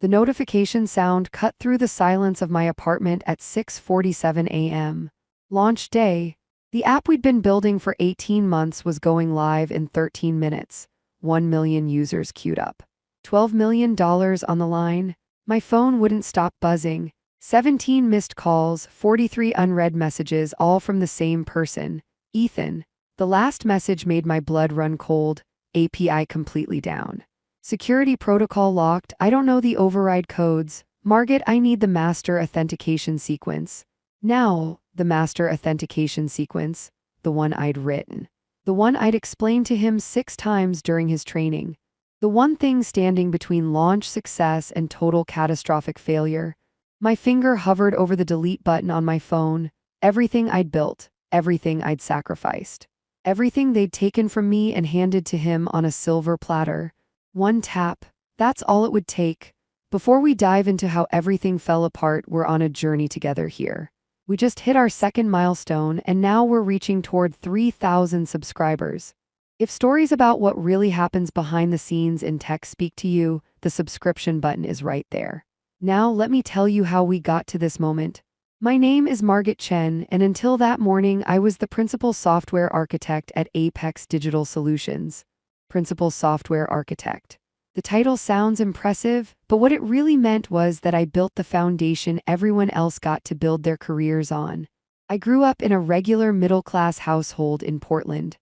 The notification sound cut through the silence of my apartment at 6:47 a.m. Launch day. The app we'd been building for 18 months was going live in 13 minutes. 1 million users queued up. $12 million on the line. My phone wouldn't stop buzzing. 17 missed calls, 43 unread messages, all from the same person, Ethan. The last message made my blood run cold. API completely down. Security protocol locked. I don't know the override codes. Margaret, I need the master authentication sequence. Now, the master authentication sequence, the one I'd written. The one I'd explained to him 6 times during his training. The one thing standing between launch success and total catastrophic failure. My finger hovered over the delete button on my phone. Everything I'd built, everything I'd sacrificed. Everything they'd taken from me and handed to him on a silver platter. One tap, that's all it would take. Before we dive into how everything fell apart, we're on a journey together here. We just hit our second milestone, and now we're reaching toward 3,000 subscribers. If stories about what really happens behind the scenes in tech speak to you, the subscription button is right there. Now let me tell you how we got to this moment. My name is Margaret Chen, and until that morning I was the principal software architect at Apex Digital Solutions. Principal software architect. The title sounds impressive, but what it really meant was that I built the foundation everyone else got to build their careers on. I grew up in a regular middle-class household in Portland.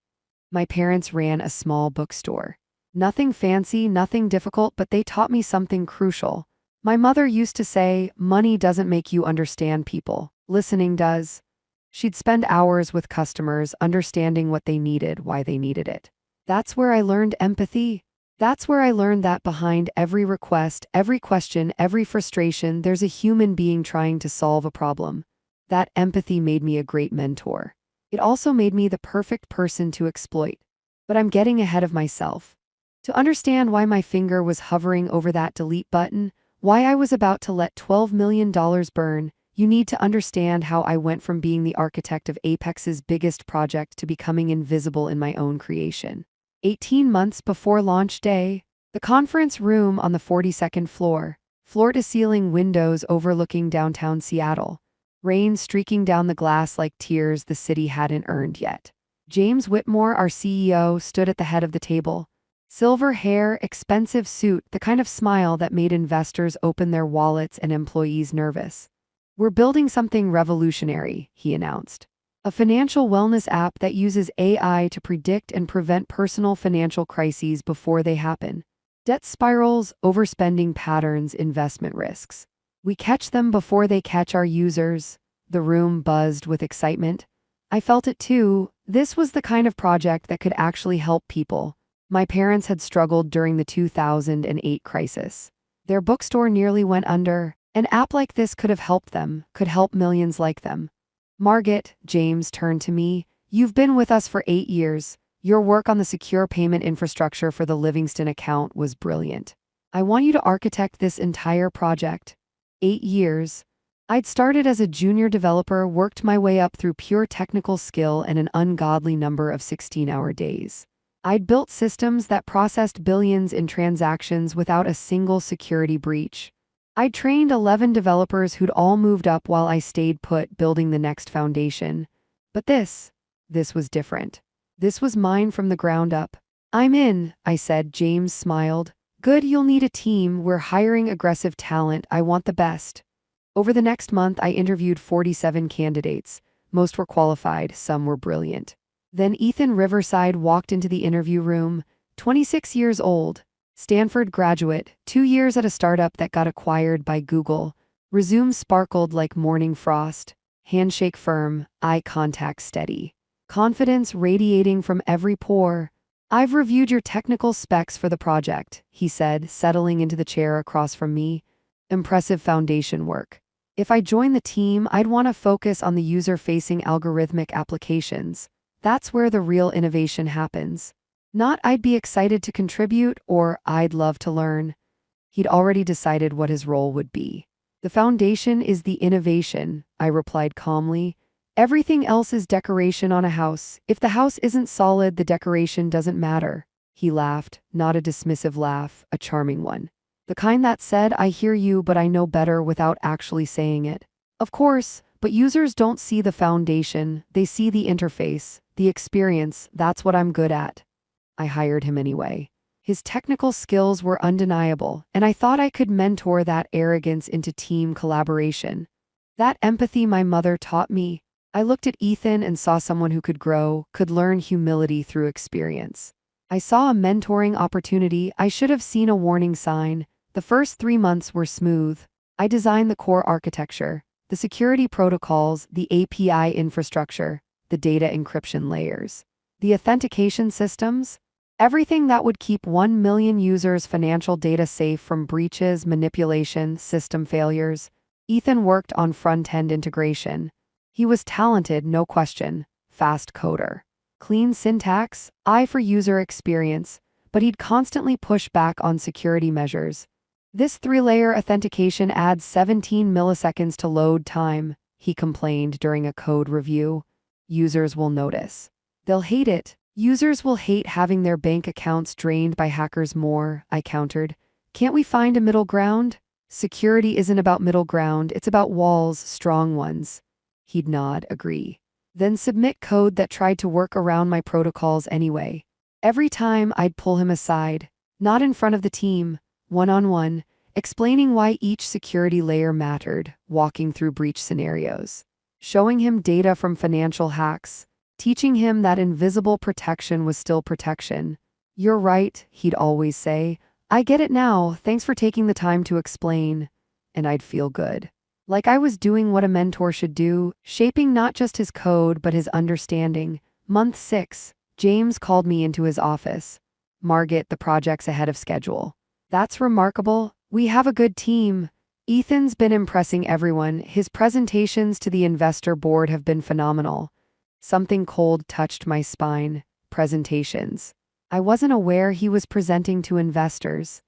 My parents ran a small bookstore. Nothing fancy, nothing difficult, but they taught me something crucial. My mother used to say, money doesn't make you understand people, listening does. She'd spend hours with customers understanding what they needed, why they needed it. That's where I learned empathy. That's where I learned that behind every request, every question, every frustration, there's a human being trying to solve a problem. That empathy made me a great mentor. It also made me the perfect person to exploit. But I'm getting ahead of myself. To understand why my finger was hovering over that delete button, why I was about to let $12 million burn, you need to understand how I went from being the architect of Apex's biggest project to becoming invisible in my own creation. 18 months before launch day, the conference room on the 42nd floor, floor-to-ceiling windows overlooking downtown Seattle, rain streaking down the glass like tears the city hadn't earned yet. James Whitmore, our CEO, stood at the head of the table. Silver hair, expensive suit, the kind of smile that made investors open their wallets and employees nervous. We're building something revolutionary, he announced. A financial wellness app that uses AI to predict and prevent personal financial crises before they happen. Debt spirals, overspending patterns, investment risks. We catch them before they catch our users. The room buzzed with excitement. I felt it too. This was the kind of project that could actually help people. My parents had struggled during the 2008 crisis. Their bookstore nearly went under. An app like this could have helped them, could help millions like them. Margaret, James turned to me. You've been with us for 8 years. Your work on the secure payment infrastructure for the Livingston account was brilliant. I want you to architect this entire project. 8 years. I'd started as a junior developer, worked my way up through pure technical skill and an ungodly number of 16-hour days. I'd built systems that processed billions in transactions without a single security breach. I trained 11 developers who'd all moved up while I stayed put building the next foundation. But this was different. This was mine from the ground up. I'm in, I said. James smiled. Good, you'll need a team. We're hiring aggressive talent. I want the best. Over the next month, I interviewed 47 candidates. Most were qualified, some were brilliant. Then Ethan Riverside walked into the interview room, 26 years old. Stanford graduate, 2 years at a startup that got acquired by Google. Resume sparkled like morning frost. Handshake firm, eye contact steady. Confidence radiating from every pore. I've reviewed your technical specs for the project, he said, settling into the chair across from me. Impressive foundation work. If I join the team, I'd want to focus on the user-facing algorithmic applications. That's where the real innovation happens. Not I'd be excited to contribute or I'd love to learn. He'd already decided what his role would be. The foundation is the innovation, I replied calmly. Everything else is decoration on a house. If the house isn't solid, the decoration doesn't matter. He laughed, not a dismissive laugh, a charming one. The kind that said, I hear you, but I know better without actually saying it. Of course, but users don't see the foundation, they see the interface, the experience. That's what I'm good at. I hired him anyway. His technical skills were undeniable, and I thought I could mentor that arrogance into team collaboration. That empathy my mother taught me. I looked at Ethan and saw someone who could grow, could learn humility through experience. I saw a mentoring opportunity. I should have seen a warning sign. The first 3 months were smooth. I designed the core architecture, the security protocols, the API infrastructure, the data encryption layers, the authentication systems, everything that would keep 1 million users' financial data safe from breaches, manipulation, system failures. Ethan worked on front-end integration. He was talented, no question, fast coder. Clean syntax, eye for user experience, but he'd constantly push back on security measures. This 3-layer authentication adds 17 milliseconds to load time, he complained during a code review. Users will notice. They'll hate it. Users will hate having their bank accounts drained by hackers more, I countered. Can't we find a middle ground? Security isn't about middle ground, it's about walls, strong ones. He'd nod, agree. Then submit code that tried to work around my protocols anyway. Every time I'd pull him aside, not in front of the team, one-on-one, explaining why each security layer mattered, walking through breach scenarios, showing him data from financial hacks, teaching him that invisible protection was still protection. You're right, he'd always say. I get it now, thanks for taking the time to explain. And I'd feel good. Like I was doing what a mentor should do, shaping not just his code but his understanding. Month 6, James called me into his office. Margit, the project's ahead of schedule. That's remarkable. We have a good team. Ethan's been impressing everyone. His presentations to the investor board have been phenomenal. Something cold touched my spine. Presentations. I wasn't aware he was presenting to investors.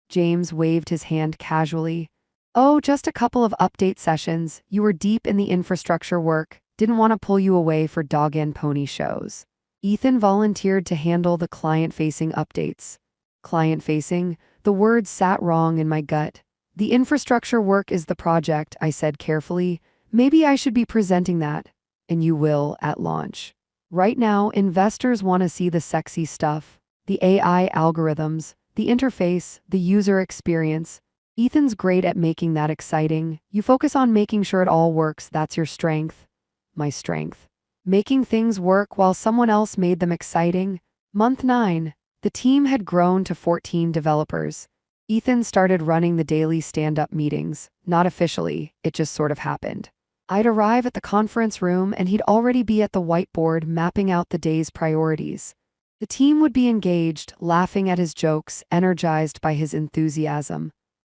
James waved his hand casually. Oh, just a couple of update sessions. You were deep in the infrastructure work. Didn't want to pull you away for dog and pony shows. Ethan volunteered to handle the client-facing updates. Client-facing? The word sat wrong in my gut. The infrastructure work is the project, I said carefully. Maybe I should be presenting that. And you will at launch. Right now, investors want to see the sexy stuff. The AI algorithms, the interface, the user experience. Ethan's great at making that exciting. You focus on making sure it all works, that's your strength. My strength. Making things work while someone else made them exciting. Month 9. The team had grown to 14 developers. Ethan started running the daily stand-up meetings. Not officially, it just sort of happened. I'd arrive at the conference room and he'd already be at the whiteboard mapping out the day's priorities. The team would be engaged, laughing at his jokes, energized by his enthusiasm.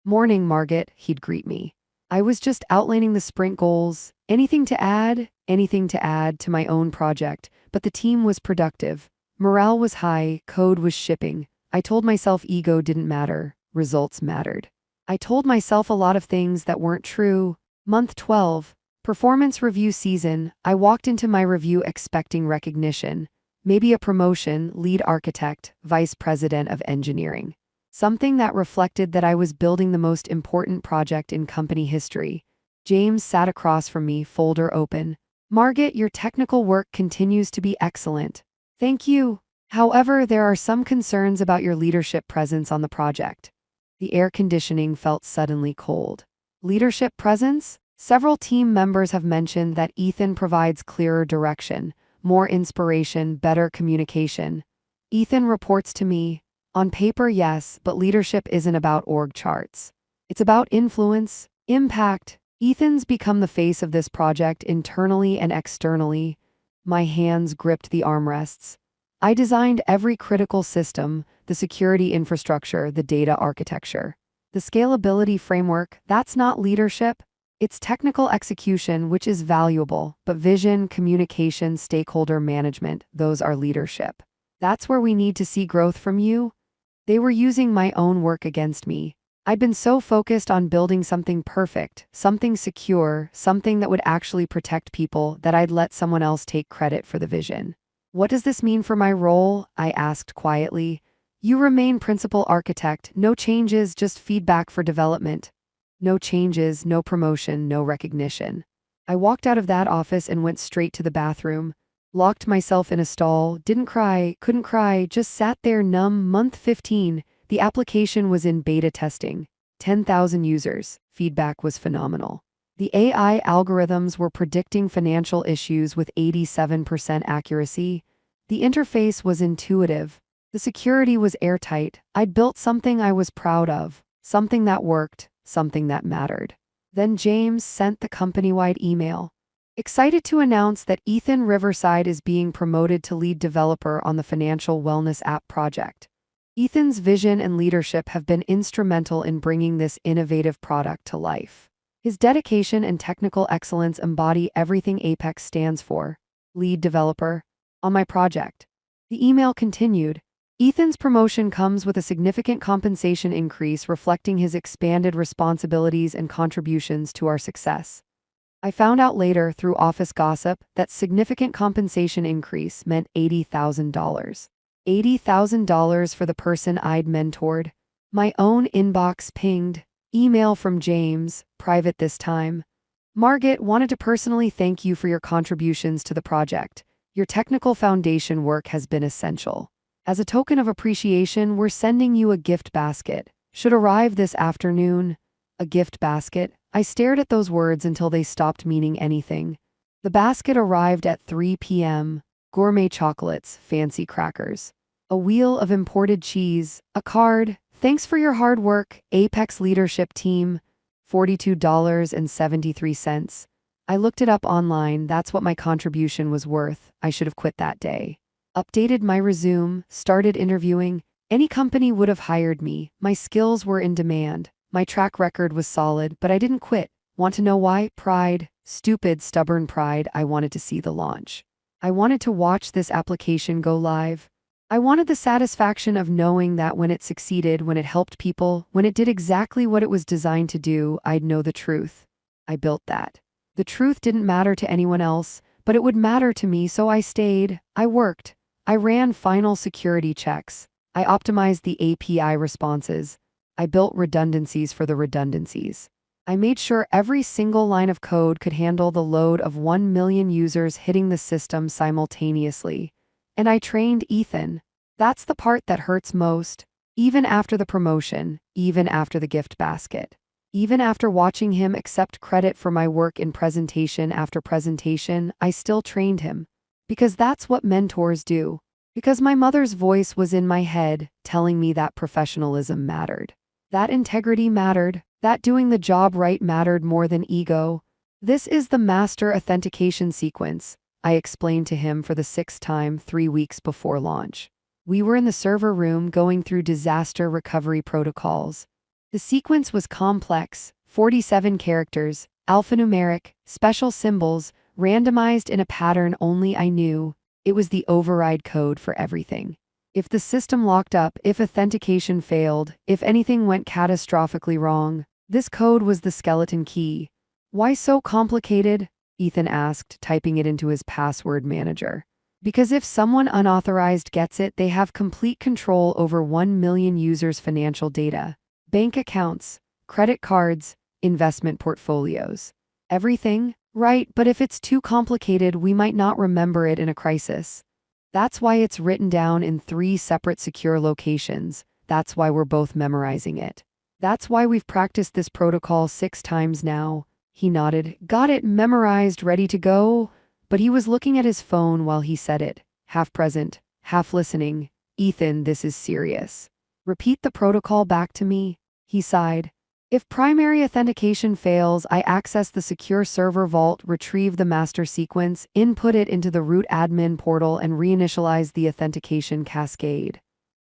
Morning, Margit, he'd greet me. I was just outlining the sprint goals. Anything to add? Anything to add to my own project, but the team was productive. Morale was high, code was shipping. I told myself ego didn't matter, results mattered. I told myself a lot of things that weren't true. Month 12, performance review season. I walked into my review expecting recognition. Maybe a promotion, lead architect, vice president of engineering. Something that reflected that I was building the most important project in company history. James sat across from me, folder open. Margit, your technical work continues to be excellent. Thank you. However, there are some concerns about your leadership presence on the project. The air conditioning felt suddenly cold. Leadership presence? Several team members have mentioned that Ethan provides clearer direction, more inspiration, better communication. Ethan reports to me. On paper, yes, but leadership isn't about org charts. It's about influence, impact. Ethan's become the face of this project internally and externally. My hands gripped the armrests. I designed every critical system, the security infrastructure, the data architecture. The scalability framework, that's not leadership. It's technical execution, which is valuable, but vision, communication, stakeholder management, those are leadership. That's where we need to see growth from you. They were using my own work against me. I'd been so focused on building something perfect, something secure, something that would actually protect people that I'd let someone else take credit for the vision. What does this mean for my role? I asked quietly. You remain principal architect, no changes, just feedback for development. No changes, no promotion, no recognition. I walked out of that office and went straight to the bathroom. Locked myself in a stall, didn't cry, couldn't cry, just sat there numb. Month 15, the application was in beta testing. 10,000 users. Feedback was phenomenal. The AI algorithms were predicting financial issues with 87% accuracy. The interface was intuitive. The security was airtight. I'd built something I was proud of, something that worked, something that mattered. Then James sent the company-wide email. Excited to announce that Ethan Riverside is being promoted to lead developer on the financial wellness app project. Ethan's vision and leadership have been instrumental in bringing this innovative product to life. His dedication and technical excellence embody everything Apex stands for. Lead developer on my project. The email continued. Ethan's promotion comes with a significant compensation increase reflecting his expanded responsibilities and contributions to our success. I found out later through office gossip that significant compensation increase meant $80,000. $80,000 for the person I'd mentored. My own inbox pinged. Email from James, private this time. Margaret wanted to personally thank you for your contributions to the project. Your technical foundation work has been essential. As a token of appreciation, we're sending you a gift basket. Should arrive this afternoon. A gift basket? I stared at those words until they stopped meaning anything. The basket arrived at 3 p.m. Gourmet chocolates, fancy crackers. A wheel of imported cheese, a card. Thanks for your hard work, Apex leadership team. $42.73. I looked it up online. That's what my contribution was worth. I should have quit that day. Updated my resume, started interviewing. Any company would have hired me. My skills were in demand. My track record was solid, but I didn't quit. Want to know why? Pride. Stupid, stubborn pride. I wanted to see the launch. I wanted to watch this application go live. I wanted the satisfaction of knowing that when it succeeded, when it helped people, when it did exactly what it was designed to do, I'd know the truth. I built that. The truth didn't matter to anyone else, but it would matter to me, so I stayed. I worked. I ran final security checks. I optimized the API responses. I built redundancies for the redundancies. I made sure every single line of code could handle the load of 1 million users hitting the system simultaneously. And I trained Ethan. That's the part that hurts most. Even after the promotion, even after the gift basket, even after watching him accept credit for my work in presentation after presentation, I still trained him. Because that's what mentors do. Because my mother's voice was in my head, telling me that professionalism mattered. That integrity mattered. That doing the job right mattered more than ego. This is the master authentication sequence, I explained to him for the 6th time 3 weeks before launch. We were in the server room going through disaster recovery protocols. The sequence was complex, 47 characters, alphanumeric, special symbols, randomized in a pattern only I knew. It was the override code for everything. If the system locked up, if authentication failed, if anything went catastrophically wrong, this code was the skeleton key. Why so complicated? Ethan asked, typing it into his password manager. Because if someone unauthorized gets it, they have complete control over 1 million users' financial data. Bank accounts, credit cards, investment portfolios. Everything? Right, but if it's too complicated, we might not remember it in a crisis. That's why it's written down in 3 separate secure locations. That's why we're both memorizing it. That's why we've practiced this protocol 6 times now. He nodded. Got it memorized, ready to go? But he was looking at his phone while he said it, half present, half listening. Ethan, this is serious. Repeat the protocol back to me. He sighed. If primary authentication fails, I access the secure server vault, retrieve the master sequence, input it into the root admin portal, and reinitialize the authentication cascade.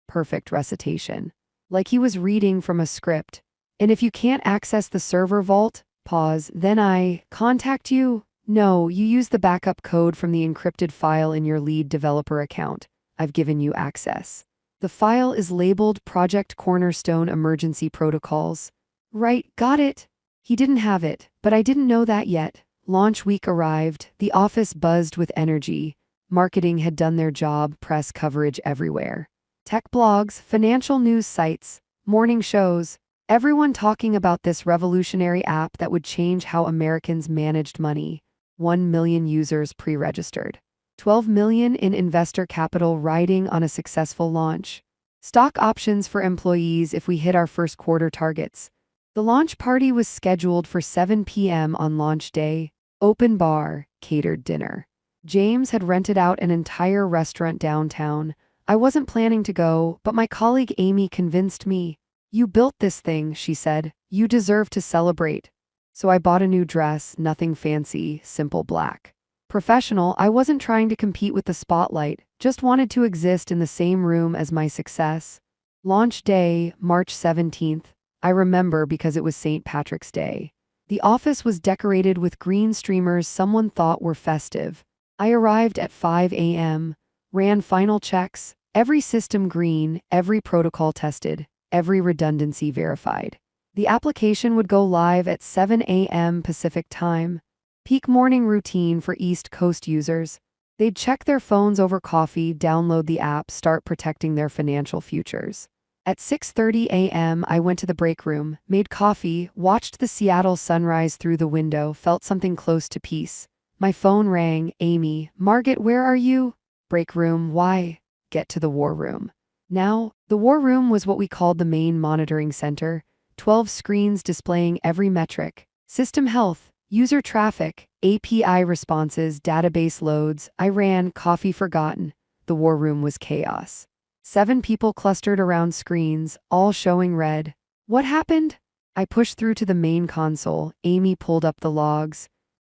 Perfect recitation. Like he was reading from a script. And if you can't access the server vault, pause, then I contact you? No, you use the backup code from the encrypted file in your lead developer account. I've given you access. The file is labeled Project Cornerstone Emergency Protocols. Right, got it. He didn't have it, but I didn't know that yet. Launch week arrived, the office buzzed with energy. Marketing had done their job, press coverage everywhere. Tech blogs, financial news sites, morning shows, everyone talking about this revolutionary app that would change how Americans managed money. 1 million users pre-registered. 12 million in investor capital riding on a successful launch. Stock options for employees if we hit our first quarter targets. The launch party was scheduled for 7 p.m. on launch day. Open bar, catered dinner. James had rented out an entire restaurant downtown. I wasn't planning to go, but my colleague Amy convinced me. "You built this thing," she said. "You deserve to celebrate." So I bought a new dress, nothing fancy, simple black. Professional, I wasn't trying to compete with the spotlight, just wanted to exist in the same room as my success. Launch day, March 17th. I remember because it was St. Patrick's Day. The office was decorated with green streamers someone thought were festive. I arrived at 5 a.m., ran final checks, every system green, every protocol tested, every redundancy verified. The application would go live at 7 a.m. Pacific time. Peak morning routine for East Coast users. They'd check their phones over coffee, download the app, start protecting their financial futures. At 6:30 a.m., I went to the break room, made coffee, watched the Seattle sunrise through the window, felt something close to peace. My phone rang. "Amy, Margaret, where are you?" Break room, why? Get to the war room. Now, the war room was what we called the main monitoring center. 12 screens displaying every metric. System health, user traffic, API responses, database loads. I ran, coffee forgotten. The war room was chaos. 7 people clustered around screens, all showing red. What happened? I pushed through to the main console. Amy pulled up the logs.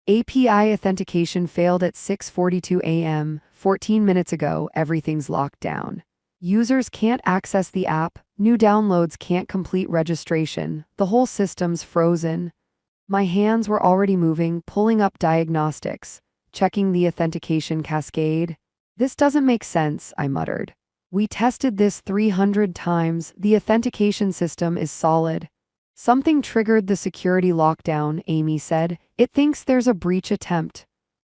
API authentication failed at 6:42 a.m. 14 minutes ago. Everything's locked down. Users can't access the app. New downloads can't complete registration. The whole system's frozen. My hands were already moving, pulling up diagnostics, checking the authentication cascade. "This doesn't make sense," I muttered. "We tested this 300 times. The authentication system is solid." "Something triggered the security lockdown," Amy said. "It thinks there's a breach attempt."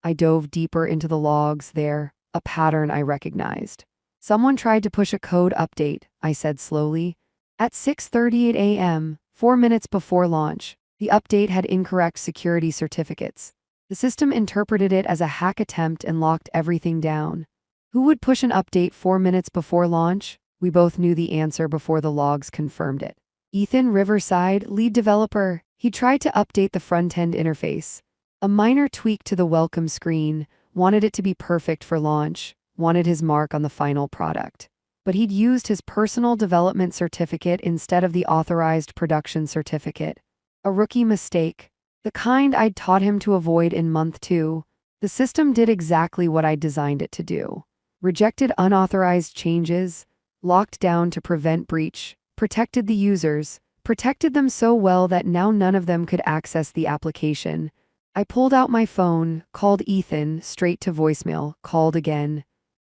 I dove deeper into the logs. There, a pattern I recognized. "Someone tried to push a code update," I said slowly. At 6:38 a.m., 4 minutes before launch, the update had incorrect security certificates. The system interpreted it as a hack attempt and locked everything down. Who would push an update 4 minutes before launch? We both knew the answer before the logs confirmed it. Ethan, Riverside, lead developer. He tried to update the front-end interface. A minor tweak to the welcome screen, wanted it to be perfect for launch, wanted his mark on the final product. But he'd used his personal development certificate instead of the authorized production certificate. A rookie mistake. The kind I'd taught him to avoid in month 2. The system did exactly what I designed it to do. Rejected unauthorized changes, locked down to prevent breach, protected the users, protected them so well that now none of them could access the application. I pulled out my phone, called Ethan, straight to voicemail, called again.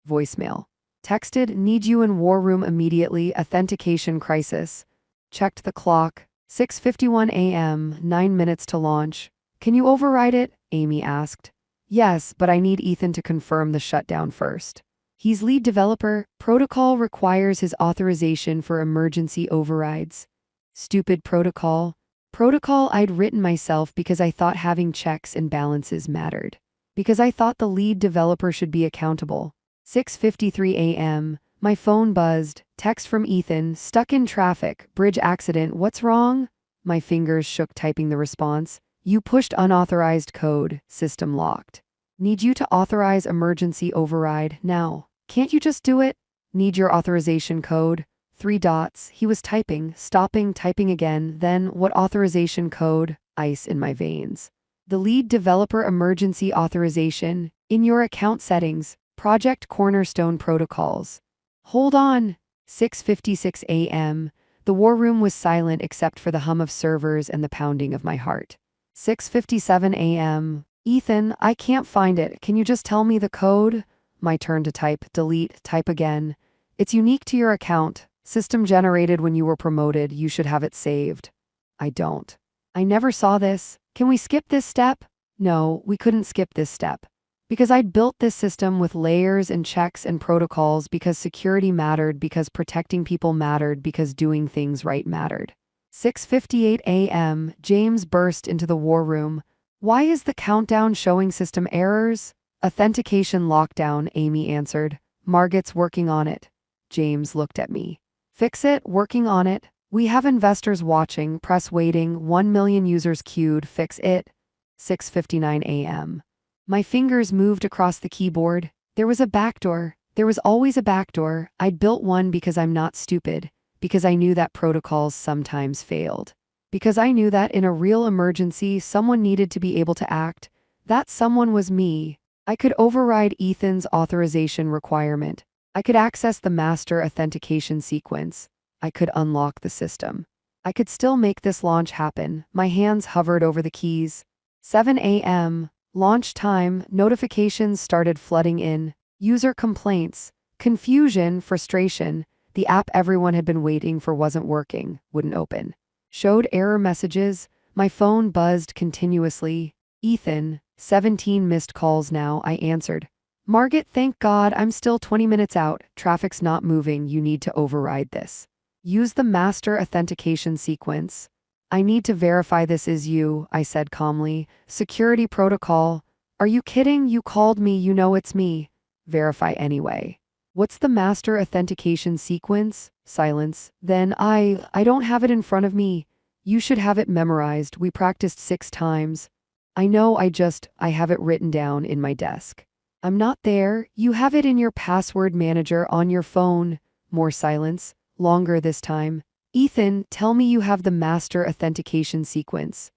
Voicemail. Texted, "Need you in war room immediately, authentication crisis." Checked the clock. 6:51 a.m., 9 minutes to launch. "Can you override it?" Amy asked. "Yes, but I need Ethan to confirm the shutdown first. He's lead developer. Protocol requires his authorization for emergency overrides." Stupid protocol. Protocol I'd written myself because I thought having checks and balances mattered. Because I thought the lead developer should be accountable. 6:53 a.m., my phone buzzed. Text from Ethan, "Stuck in traffic, bridge accident, what's wrong?" My fingers shook typing the response. "You pushed unauthorized code, system locked. Need you to authorize emergency override now. Can't you just do it? Need your authorization code." 3 dots. He was typing, stopping, typing again. Then, "What authorization code?" Ice in my veins. "The lead developer emergency authorization. In your account settings. Project Cornerstone protocols." Hold on. 6:56 a.m. The war room was silent except for the hum of servers and the pounding of my heart. 6:57 a.m. "Ethan, I can't find it. Can you just tell me the code?" My turn to type. Delete. Type again. "It's unique to your account. System generated when you were promoted. You should have it saved." I don't. "I never saw this. Can we skip this step?" No, we couldn't skip this step. Because I'd built this system with layers and checks and protocols, because security mattered, because protecting people mattered, because doing things right mattered. 6:58 a.m., James burst into the war room. Why is the countdown showing system errors? Authentication lockdown, Amy answered. Margit's working on it. James looked at me. Fix it, working on it. We have investors watching, press waiting, 1 million users queued, fix it. 6:59 a.m. My fingers moved across the keyboard. There was a backdoor. There was always a backdoor. I'd built one because I'm not stupid, because I knew that protocols sometimes failed, because I knew that in a real emergency someone needed to be able to act. That someone was me. I could override Ethan's authorization requirement. I could access the master authentication sequence. I could unlock the system. I could still make this launch happen. My hands hovered over the keys. 7 a.m. Launch time. Notifications started flooding in. User complaints. Confusion, frustration. The app everyone had been waiting for wasn't working, wouldn't open. Showed error messages. My phone buzzed continuously. Ethan, 17 missed calls now, I answered. Margit, thank God, I'm still 20 minutes out. Traffic's not moving, you need to override this. Use the master authentication sequence. I need to verify this is you, I said calmly. Security protocol. Are you kidding? You called me, you know it's me. Verify anyway. What's the master authentication sequence? Silence. Then I don't have it in front of me. You should have it memorized. We practiced 6 times. I know, I have it written down in my desk. I'm not there. You have it in your password manager on your phone. More silence. Longer this time. Ethan, tell me you have the master authentication sequence.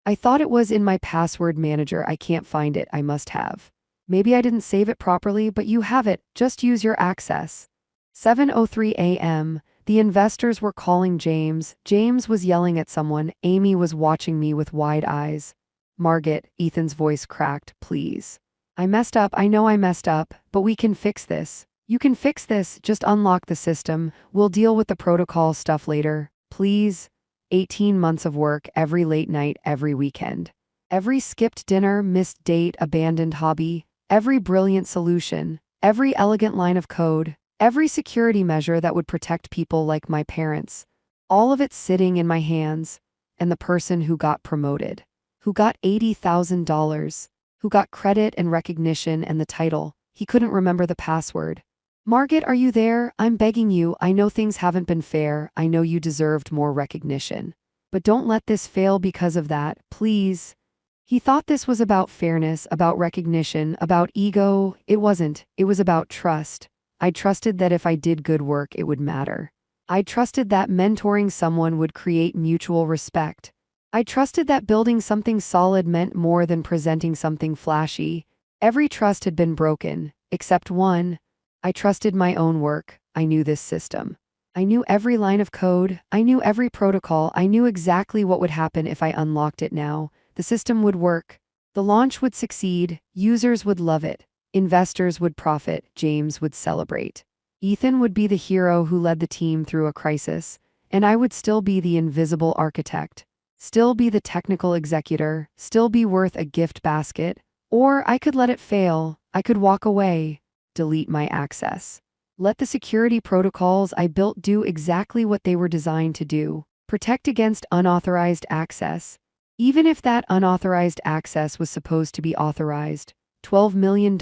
I thought it was in my password manager. I can't find it. I must have. Maybe I didn't save it properly, but you have it. Just use your access. 7:03 a.m. The investors were calling James. James was yelling at someone. Amy was watching me with wide eyes. Margit, Ethan's voice cracked, please. I messed up. I know I messed up, but we can fix this. You can fix this. Just unlock the system. We'll deal with the protocol stuff later. Please. 18 months of work, every late night, every weekend. Every skipped dinner, missed date, abandoned hobby. Every brilliant solution. Every elegant line of code. Every security measure that would protect people like my parents. All of it sitting in my hands. And the person who got promoted. Who got $80,000. Who got credit and recognition and the title. He couldn't remember the password. Margit, are you there? I'm begging you. I know things haven't been fair. I know you deserved more recognition. But don't let this fail because of that, please. He thought this was about fairness, about recognition, about ego. It wasn't. It was about trust. I trusted that if I did good work, it would matter. I trusted that mentoring someone would create mutual respect. I trusted that building something solid meant more than presenting something flashy. Every trust had been broken, except one. I trusted my own work. I knew this system. I knew every line of code. I knew every protocol. I knew exactly what would happen if I unlocked it now. The system would work. The launch would succeed. Users would love it. Investors would profit. James would celebrate. Ethan would be the hero who led the team through a crisis. And I would still be the invisible architect. Still be the technical executor. Still be worth a gift basket. Or I could let it fail. I could walk away. Delete my access. Let the security protocols I built do exactly what they were designed to do. Protect against unauthorized access. Even if that unauthorized access was supposed to be authorized. $12 million,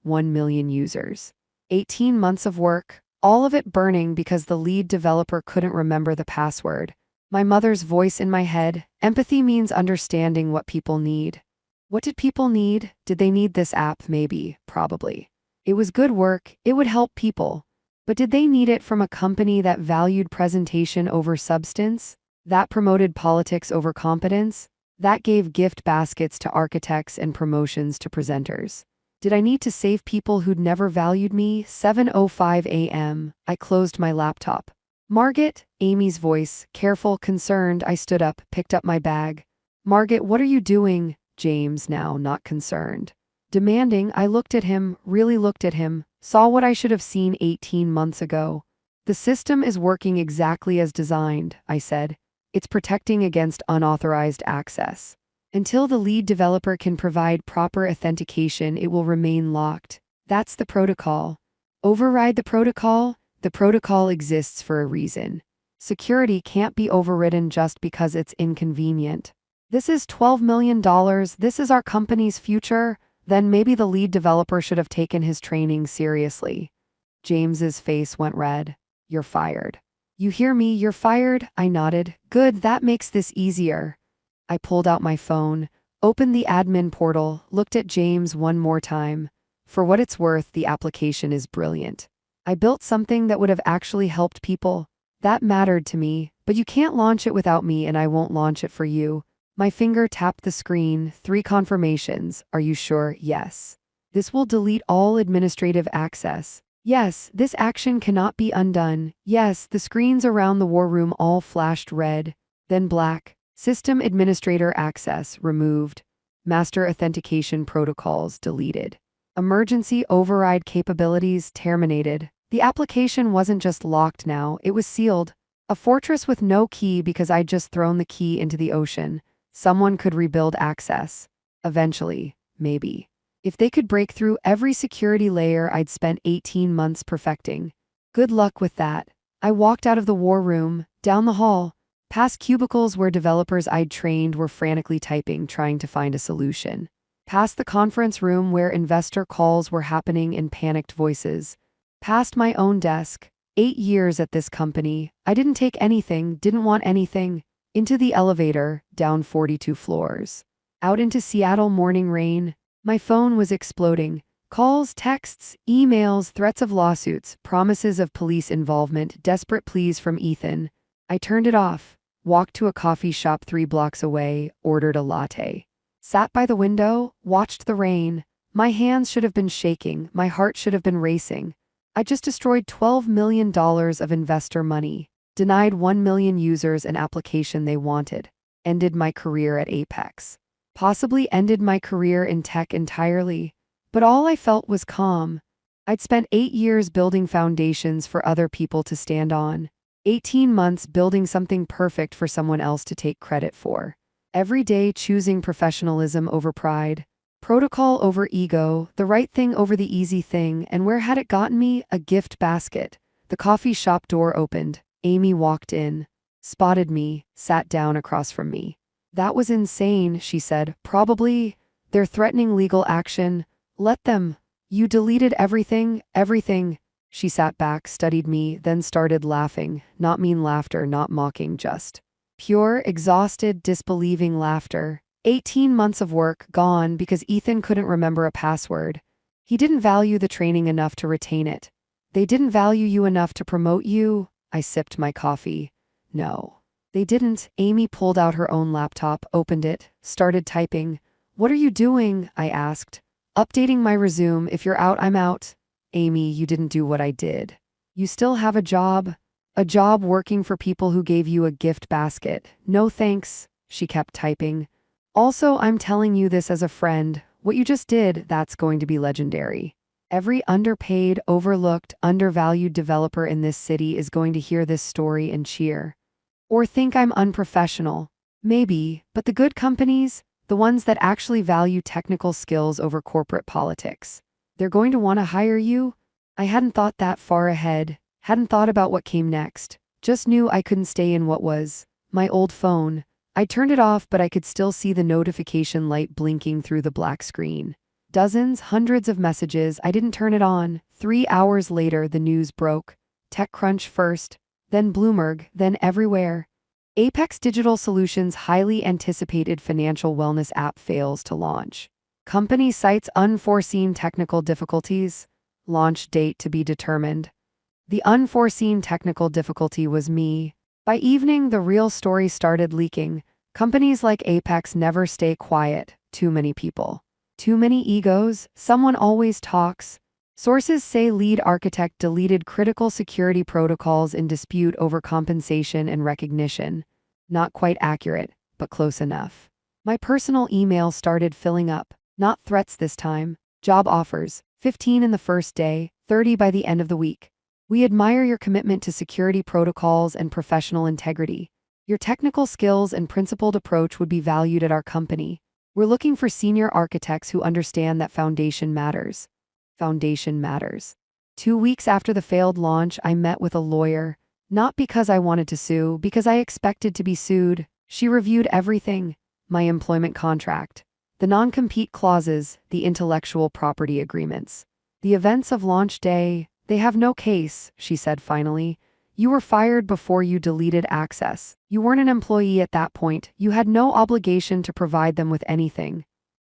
1 million users. 18 months of work, all of it burning because the lead developer couldn't remember the password. My mother's voice in my head. Empathy means understanding what people need. What did people need? Did they need this app? Maybe, probably. It was good work, it would help people. But did they need it from a company that valued presentation over substance? That promoted politics over competence? That gave gift baskets to architects and promotions to presenters? Did I need to save people who'd never valued me? 7:05 a.m. I closed my laptop. Margit, Amy's voice, careful, concerned. I stood up, picked up my bag. Margit, what are you doing? James, now not concerned. Demanding. I looked at him, really looked at him, saw what I should have seen 18 months ago. The system is working exactly as designed, I said. It's protecting against unauthorized access. Until the lead developer can provide proper authentication, it will remain locked. That's the protocol. Override the protocol? The protocol exists for a reason. Security can't be overridden just because it's inconvenient. This is $12 million. This is our company's future. Then maybe the lead developer should have taken his training seriously. James's face went red. You're fired. You hear me? You're fired? I nodded. Good, that makes this easier. I pulled out my phone, opened the admin portal, looked at James one more time. For what it's worth, the application is brilliant. I built something that would have actually helped people. That mattered to me, but you can't launch it without me and I won't launch it for you. My finger tapped the screen, 3 confirmations. Are you sure? Yes. This will delete all administrative access. Yes, this action cannot be undone. Yes, the screens around the war room all flashed red, then black. System administrator access removed. Master authentication protocols deleted. Emergency override capabilities terminated. The application wasn't just locked now, it was sealed. A fortress with no key because I'd just thrown the key into the ocean. Someone could rebuild access. Eventually, maybe. If they could break through every security layer I'd spent 18 months perfecting. Good luck with that. I walked out of the war room, down the hall, past cubicles where developers I'd trained were frantically typing, trying to find a solution. Past the conference room where investor calls were happening in panicked voices. Past my own desk. 8 years at this company. I didn't take anything, didn't want anything. Into the elevator, down 42 floors. Out into Seattle morning rain. My phone was exploding. Calls, texts, emails, threats of lawsuits, promises of police involvement, desperate pleas from Ethan. I turned it off, walked to a coffee shop 3 blocks away, ordered a latte. Sat by the window, watched the rain. My hands should have been shaking, my heart should have been racing. I just destroyed $12 million of investor money, denied 1 million users an application they wanted, ended my career at Apex. Possibly ended my career in tech entirely, but all I felt was calm. I'd spent 8 years building foundations for other people to stand on. 18 months building something perfect for someone else to take credit for. Every day choosing professionalism over pride, protocol over ego, the right thing over the easy thing, and where had it gotten me? A gift basket. The coffee shop door opened. Amy walked in, spotted me, sat down across from me. That was insane, she said. Probably. They're threatening legal action. Let them. You deleted everything, everything. She sat back, studied me, then started laughing. Not mean laughter, not mocking, just pure, exhausted, disbelieving laughter. 18 months of work gone because Ethan couldn't remember a password. He didn't value the training enough to retain it. They didn't value you enough to promote you. I sipped my coffee. No. They didn't. Amy pulled out her own laptop, opened it, started typing. What are you doing? I asked. Updating my resume. If you're out, I'm out. Amy, you didn't do what I did. You still have a job. A job working for people who gave you a gift basket. No thanks. She kept typing. Also, I'm telling you this as a friend. What you just did, that's going to be legendary. Every underpaid, overlooked, undervalued developer in this city is going to hear this story and cheer. Or think I'm unprofessional. Maybe, but the good companies, the ones that actually value technical skills over corporate politics, they're going to want to hire you? I hadn't thought that far ahead, hadn't thought about what came next, just knew I couldn't stay in what was my old phone. I turned it off, but I could still see the notification light blinking through the black screen. Dozens, hundreds of messages. I didn't turn it on. 3 hours later, the news broke. TechCrunch first, then Bloomberg, then everywhere. Apex Digital Solutions' highly anticipated financial wellness app fails to launch. Company cites unforeseen technical difficulties. Launch date to be determined. The unforeseen technical difficulty was me. By evening, the real story started leaking. Companies like Apex never stay quiet. Too many people. Too many egos. Someone always talks. Sources say lead architect deleted critical security protocols in dispute over compensation and recognition. Not quite accurate, but close enough. My personal email started filling up. Not threats this time. Job offers. 15 in the first day, 30 by the end of the week. We admire your commitment to security protocols and professional integrity. Your technical skills and principled approach would be valued at our company. We're looking for senior architects who understand that foundation matters. Foundation matters. 2 weeks after the failed launch, I met with a lawyer. Not because I wanted to sue, because I expected to be sued. She reviewed everything: my employment contract, the non-compete clauses, the intellectual property agreements. The events of launch day, they have no case, she said finally. You were fired before you deleted access. You weren't an employee at that point. You had no obligation to provide them with anything.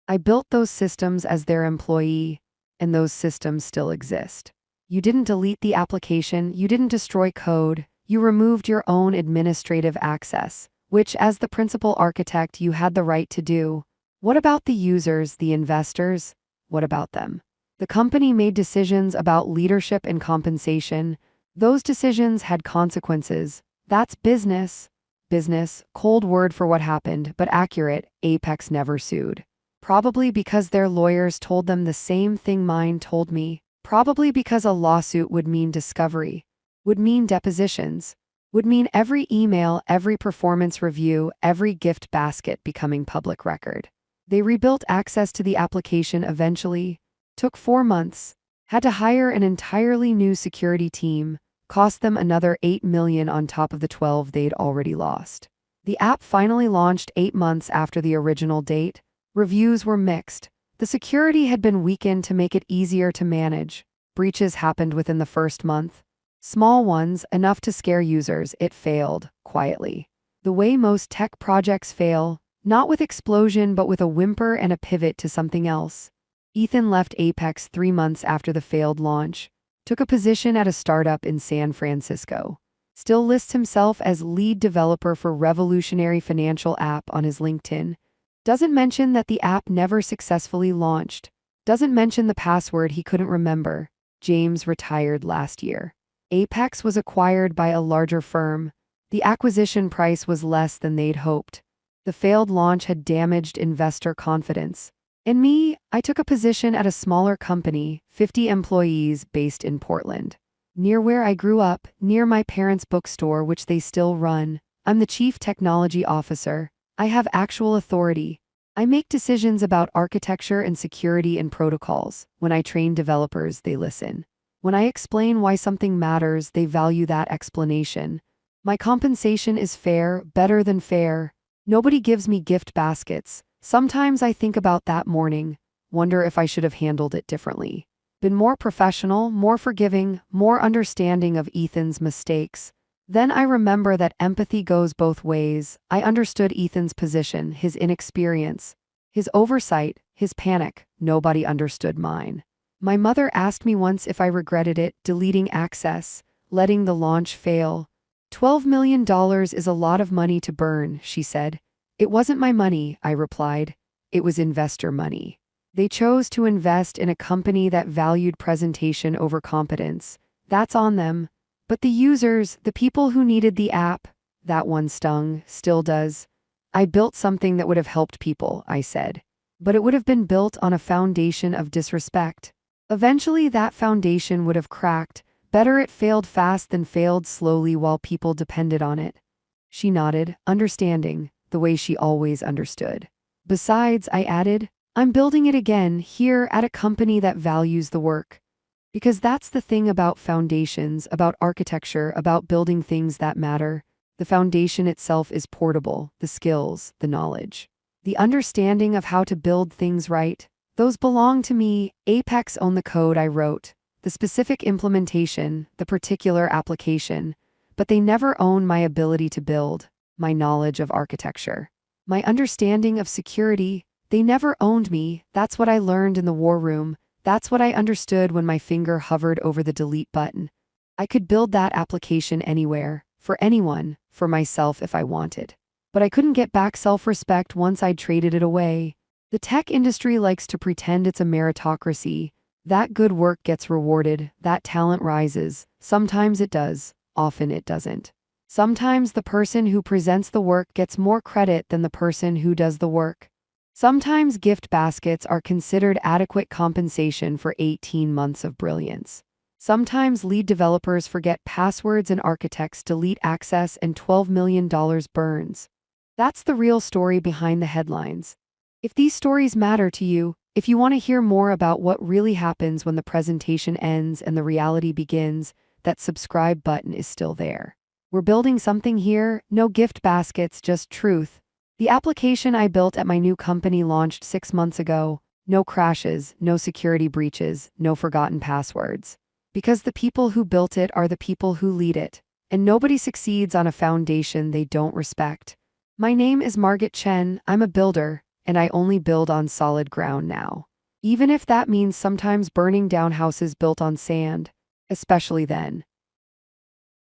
I built those systems as their employee, and those systems still exist. You didn't delete the application, you didn't destroy code, you removed your own administrative access, which as the principal architect you had the right to do. What about the users, the investors? What about them? The company made decisions about leadership and compensation. Those decisions had consequences. That's business. Business, cold word for what happened, but accurate. Apex never sued. Probably because their lawyers told them the same thing mine told me. Probably because a lawsuit would mean discovery, would mean depositions, would mean every email, every performance review, every gift basket becoming public record. They rebuilt access to the application eventually. Took 4 months. Had to hire an entirely new security team. Cost them another $8 million on top of the 12 they'd already lost. The app finally launched 8 months after the original date. Reviews were mixed. The security had been weakened to make it easier to manage. Breaches happened within the first month. Small ones, enough to scare users. It failed, quietly. The way most tech projects fail, not with explosion but with a whimper and a pivot to something else. Ethan left Apex 3 months after the failed launch. Took a position at a startup in San Francisco. Still lists himself as lead developer for revolutionary financial app on his LinkedIn. Doesn't mention that the app never successfully launched. Doesn't mention the password he couldn't remember. James retired last year. Apex was acquired by a larger firm. The acquisition price was less than they'd hoped. The failed launch had damaged investor confidence. And me, I took a position at a smaller company, 50 employees based in Portland. Near where I grew up, near my parents' bookstore, which they still run. I'm the chief technology officer. I have actual authority. I make decisions about architecture and security and protocols. When I train developers, they listen. When I explain why something matters, they value that explanation. My compensation is fair, better than fair. Nobody gives me gift baskets. Sometimes I think about that morning, wonder if I should have handled it differently. Been more professional, more forgiving, more understanding of Ethan's mistakes. Then I remember that empathy goes both ways. I understood Ethan's position, his inexperience, his oversight, his panic. Nobody understood mine. My mother asked me once if I regretted it, deleting access, letting the launch fail. $12 million is a lot of money to burn, she said. It wasn't my money, I replied. It was investor money. They chose to invest in a company that valued presentation over competence. That's on them. But the users, the people who needed the app, that one stung, still does. I built something that would have helped people, I said. But it would have been built on a foundation of disrespect. Eventually that foundation would have cracked. Better it failed fast than failed slowly while people depended on it. She nodded, understanding, the way she always understood. Besides, I added, I'm building it again, here at a company that values the work. Because that's the thing about foundations, about architecture, about building things that matter. The foundation itself is portable, the skills, the knowledge, the understanding of how to build things right. Those belong to me. Apex owned the code I wrote, the specific implementation, the particular application, but they never own my ability to build, my knowledge of architecture, my understanding of security. They never owned me. That's what I learned in the war room. That's what I understood when my finger hovered over the delete button. I could build that application anywhere, for anyone, for myself if I wanted. But I couldn't get back self-respect once I'd traded it away. The tech industry likes to pretend it's a meritocracy. That good work gets rewarded, that talent rises. Sometimes it does, often it doesn't. Sometimes the person who presents the work gets more credit than the person who does the work. Sometimes gift baskets are considered adequate compensation for 18 months of brilliance. Sometimes lead developers forget passwords and architects delete access and $12 million burns. That's the real story behind the headlines. If these stories matter to you, if you want to hear more about what really happens when the presentation ends and the reality begins, that subscribe button is still there. We're building something here, no gift baskets, just truth. The application I built at my new company launched 6 months ago. No crashes, no security breaches, no forgotten passwords. Because the people who built it are the people who lead it, and nobody succeeds on a foundation they don't respect. My name is Margaret Chen, I'm a builder, and I only build on solid ground now. Even if that means sometimes burning down houses built on sand, especially then.